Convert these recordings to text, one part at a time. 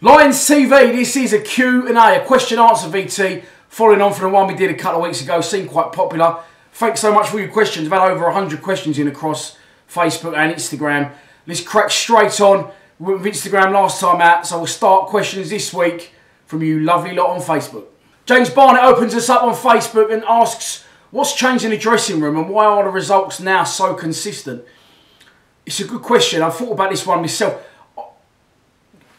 Lions TV, this is a Q&A, a question-answer VT, following on from the one we did a couple of weeks ago, seemed quite popular. Thanks so much for your questions. We've had over 100 questions in across Facebook and Instagram. Let's crack straight on. We went with Instagram last time out, so we'll start questions this week from you lovely lot on Facebook. James Barnett opens us up on Facebook and asks, what's changed in the dressing room and why are the results now so consistent? It's a good question. I've thought about this one myself.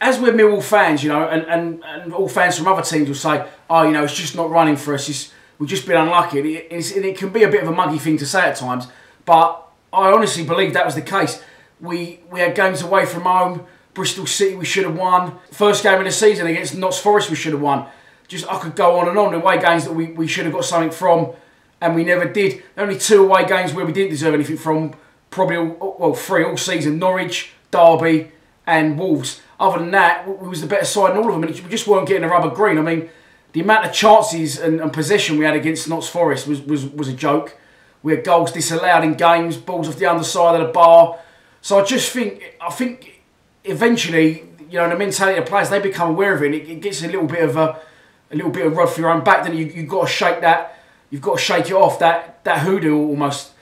As we're Millwall fans, you know, and all fans from other teams will say, oh, you know, it's just not running for us. We've just been unlucky. And it can be a bit of a muggy thing to say at times. But I honestly believe that was the case. We had games away from home. Bristol City, we should have won. First game of the season against Notts Forest, we should have won. I could go on and on. The away games that we should have got something from, and we never did. Only 2 away games where we didn't deserve anything from, probably, 3 all season. Norwich, Derby and Wolves. Other than that, we was the better side in all of them, and we just weren't getting the rubber green. I mean, the amount of chances and possession we had against Notts Forest was a joke. We had goals disallowed in games, balls off the underside of the bar. So I think eventually, you know, the mentality of players, they become aware of it. It gets a little bit of rod for your own back. Then you've got to shake that. You've got to shake it off. That hoodoo almost.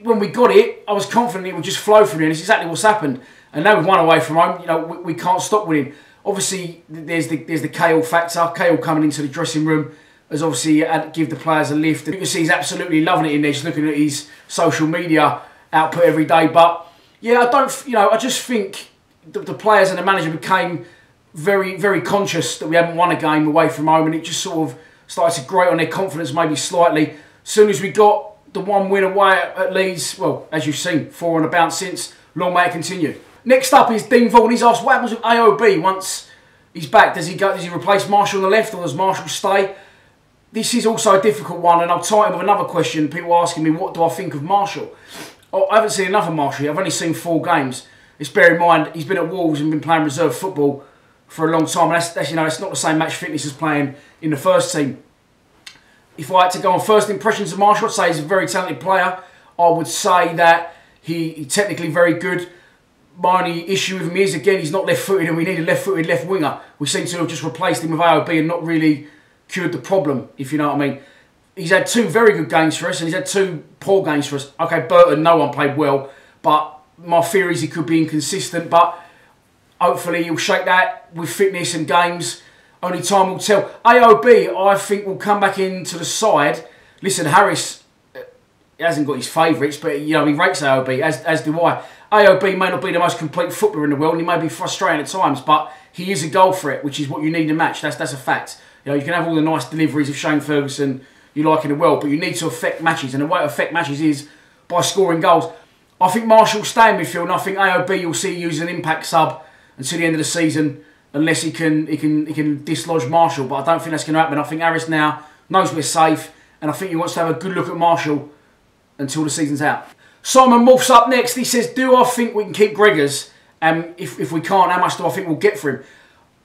When we got it, I was confident it would just flow from you, and it's exactly what's happened. And now we've won away from home. You know, we can't stop winning. Obviously, there's the Cahill factor. Cahill coming into the dressing room has obviously give the players a lift. You can see he's absolutely loving it in there, just looking at his social media output every day. But yeah, I just think the players and the manager became very, very conscious that we hadn't won a game away from home, and it just sort of started to grate on their confidence maybe slightly. As soon as we got the 1 win away at Leeds, well, as you've seen, 4 on the bounce since, long may it continue. Next up is Dean Vaughan. He's asked, what happens with AOB once he's back? Does he replace Marshall on the left, or does Marshall stay? This is also a difficult one, and I'll tie it with another question. People asking me, what do I think of Marshall? Oh, I haven't seen enough of Marshall. I've only seen 4 games. Let's bear in mind, he's been at Wolves and been playing reserve football for a long time. And that's you know, it's not the same match fitness as playing in the first team. If I had to go on first impressions of Marshall, I'd say he's a very talented player. I would say that he's technically very good. My only issue with him is, again, he's not left-footed, and we need a left-footed left winger. We seem to have just replaced him with AOB and not really cured the problem, if you know what I mean. He's had 2 very good games for us, and he's had 2 poor games for us. Okay, Burton, no one played well, but my fear is he could be inconsistent, but hopefully he'll shake that with fitness and games. Only time will tell. AOB, I think, will come back into the side. Listen, Harris, he hasn't got his favourites, but you know, he rates AOB, as do I. AOB may not be the most complete footballer in the world, and he may be frustrating at times, but he is a goal threat, which is what you need in a match. That's a fact. You know, you can have all the nice deliveries of Shane Ferguson you like in the world, but you need to affect matches, and the way to affect matches is by scoring goals. I think Marshall will stay in midfield, and I think AOB you'll see use an impact sub until the end of the season, unless he can dislodge Marshall. But I don't think that's going to happen. I think Harris now knows we're safe, and I think he wants to have a good look at Marshall until the season's out. Simon Morph's up next. He says, do I think we can keep Gregors? And if we can't, how much do I think we'll get for him?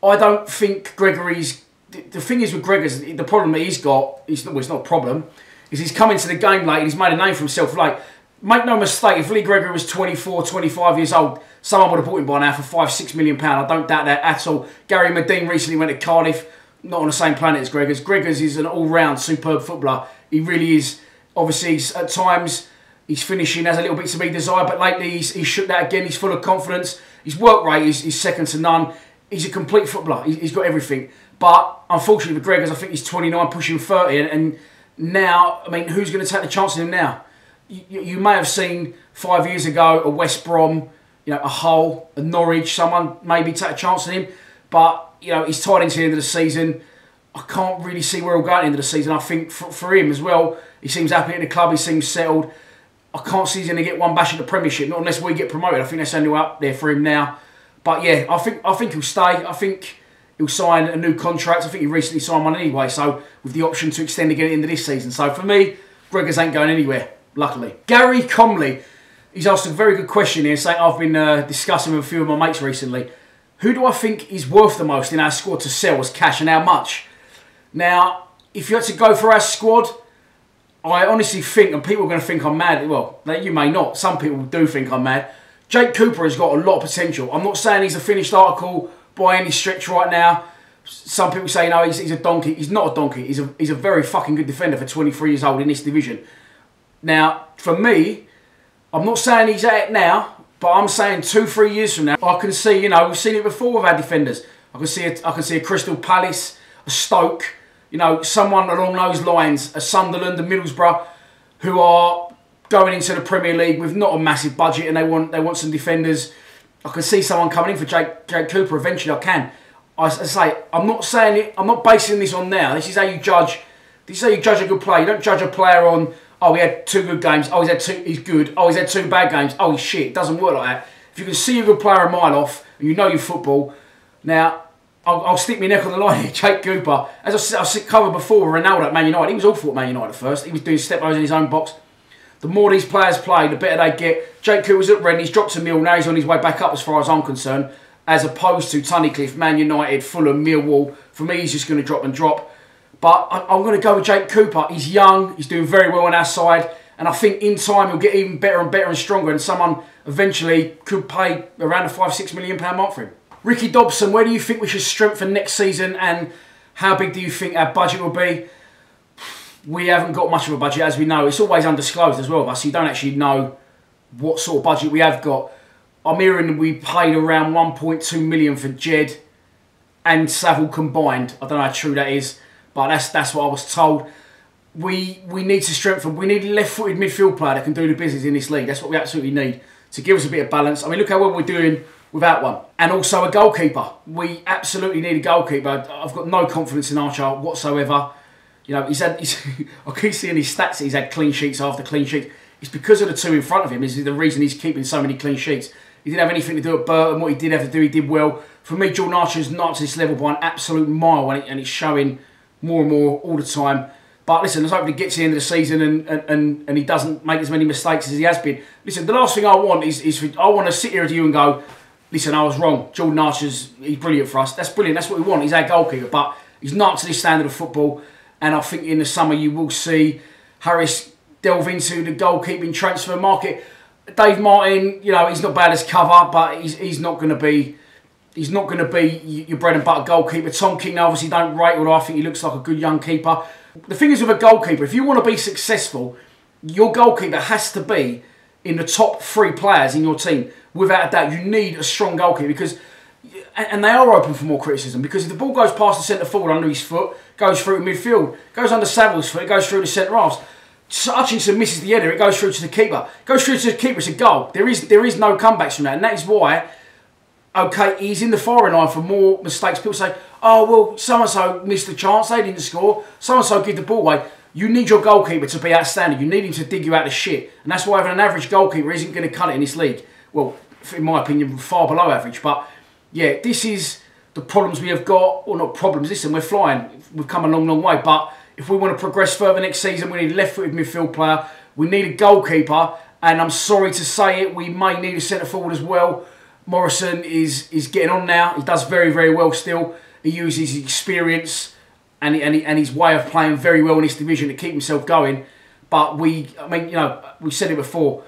I don't think Gregory's... The thing is with Gregors, the problem that he's got, it's not a problem, is he's come into the game late and he's made a name for himself late. Make no mistake, if Lee Gregory was 24, 25 years old, someone would have bought him by now for £5-6 million. I don't doubt that at all. Gary Medine recently went to Cardiff, not on the same planet as Gregors. Gregors is an all-round superb footballer. He really is. Obviously, at times... his finishing has a little bit to be desired, but lately he's shook that again. He's full of confidence. His work rate is second to none. He's a complete footballer. He's got everything. But unfortunately for Gregors, I think he's 29, pushing 30. And now, I mean, who's going to take the chance on him now? You may have seen 5 years ago a West Brom, you know, a Hull, a Norwich, someone maybe take a chance on him. But, you know, he's tied into the end of the season. I can't really see where he'll go at the end of the season. I think for him as well, he seems happy at the club. He seems settled. I can't see he's going to get one bash at the Premiership, not unless we get promoted. I think that's only up there for him now. But yeah, I think he'll stay. I think he'll sign a new contract. I think he recently signed one anyway, so with the option to extend again at the end of this season. So for me, Gregors ain't going anywhere, luckily. Gary Comley, he's asked a very good question here, saying I've been discussing with a few of my mates recently. Who do I think is worth the most in our squad to sell as cash, and how much? Now, if you had to go for our squad, I honestly think, and people are going to think I'm mad, well, you may not, some people do think I'm mad. Jake Cooper has got a lot of potential. I'm not saying he's a finished article by any stretch right now. Some people say, no, he's a donkey. He's not a donkey. He's a very fucking good defender for 23 years old in this division. Now, for me, I'm not saying he's at it now, but I'm saying 2-3 years from now, I can see, you know, we've seen it before with our defenders. I can see a Crystal Palace, a Stoke, you know, someone along those lines, a Sunderland, a Middlesbrough, who are going into the Premier League with not a massive budget and they want some defenders. I can see someone coming in for Jake Cooper eventually. I can. I say, I'm not saying it, I'm not basing this on now. This is how you judge. This is how you judge a good player. You don't judge a player on, oh, he had 2 good games. Oh, he's good. Oh, he's had 2 bad games. Oh, he's shit. It doesn't work like that. If you can see a good player a mile off and you know your football, now, I'll stick my neck on the line here. Jake Cooper, as I covered before, Ronaldo at Man United, he was awful at Man United at first. He was doing step-overs in his own box. The more these players play, the better they get. Jake Cooper's at Rennes, he's dropped a mil, now he's on his way back up as far as I'm concerned, as opposed to Tunnicliffe, Man United, Fulham, Millwall. For me, he's just going to drop and drop. But I'm going to go with Jake Cooper. He's young, he's doing very well on our side, and I think in time he'll get even better and better and stronger, and someone eventually could pay around the £5-6 million mark for him. Ricky Dobson, where do you think we should strengthen next season, and how big do you think our budget will be? We haven't got much of a budget, as we know. It's always undisclosed as well, so you don't actually know what sort of budget we have got. I'm hearing we paid around 1.2 million for Jed and Saville combined. I don't know how true that is, but that's what I was told. We need to strengthen. We need a left-footed midfield player that can do the business in this league. That's what we absolutely need to give us a bit of balance. I mean, look how well we're doing without one. And also a goalkeeper. We absolutely need a goalkeeper. I've got no confidence in Archer whatsoever. You know, I keep seeing his stats that he's had clean sheets after clean sheets. It's because of the 2 in front of him. This is the reason he's keeping so many clean sheets. He didn't have anything to do at Burton. What he did have to do, he did well. For me, Jordan Archer's not to this level by an absolute mile, and it's showing more and more all the time. But listen, let's hope he gets to the end of the season and he doesn't make as many mistakes as he has been. Listen, the last thing I want is I want to sit here with you and go, listen, I was wrong. Jordan Archer's, he's brilliant for us. That's brilliant. That's what we want. He's our goalkeeper. But he's not up to this standard of football. And I think in the summer you will see Harris delve into the goalkeeping transfer market. Dave Martin, you know, he's not bad as cover, but he's not going to be your bread and butter goalkeeper. Tom King, obviously, don't rate, although I think he looks like a good young keeper. The thing is with a goalkeeper, if you want to be successful, your goalkeeper has to be in the top 3 players in your team. Without a doubt, you need a strong goalkeeper because, and they are open for more criticism, because if the ball goes past the centre forward under his foot, goes through to midfield, goes under Saville's foot, it goes through the centre halves. Hutchinson misses the header, it goes through to the keeper. Goes through to the keeper, it's a goal. There is no comebacks from that, and that is why, okay, he's in the firing line for more mistakes. People say, oh, well, so-and-so missed the chance, they didn't score, so-and-so give the ball away. You need your goalkeeper to be outstanding. You need him to dig you out of shit. And that's why having an average goalkeeper isn't going to cut it in this league. Well, in my opinion, far below average. But, yeah, this is the problems we have got. Or not problems, listen, we're flying. We've come a long, long way. But if we want to progress further next season, we need a left-footed midfield player. We need a goalkeeper. And I'm sorry to say it, we may need a centre-forward as well. Morrison is getting on now. He does very, very well still. He uses his experience and his way of playing very well in this division to keep himself going. But we said it before.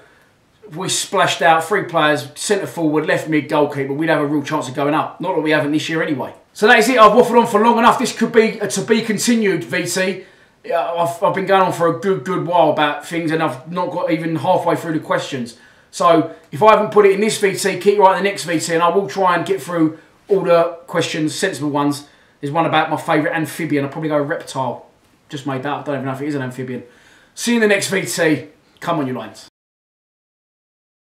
If we splashed out 3 players, centre forward, left mid, goalkeeper, we'd have a real chance of going up. Not that we haven't this year anyway. So that is it. I've waffled on for long enough. This could be a to be continued, VT. I've been going on for a good while about things, and I've not got even halfway through the questions. So if I haven't put it in this VT, keep writing the next VT, and I will try and get through all the questions, sensible ones. There's one about my favourite amphibian. I'll probably go reptile. Just made that up. I don't even know if it is an amphibian. See you in the next VT. Come on, you lines.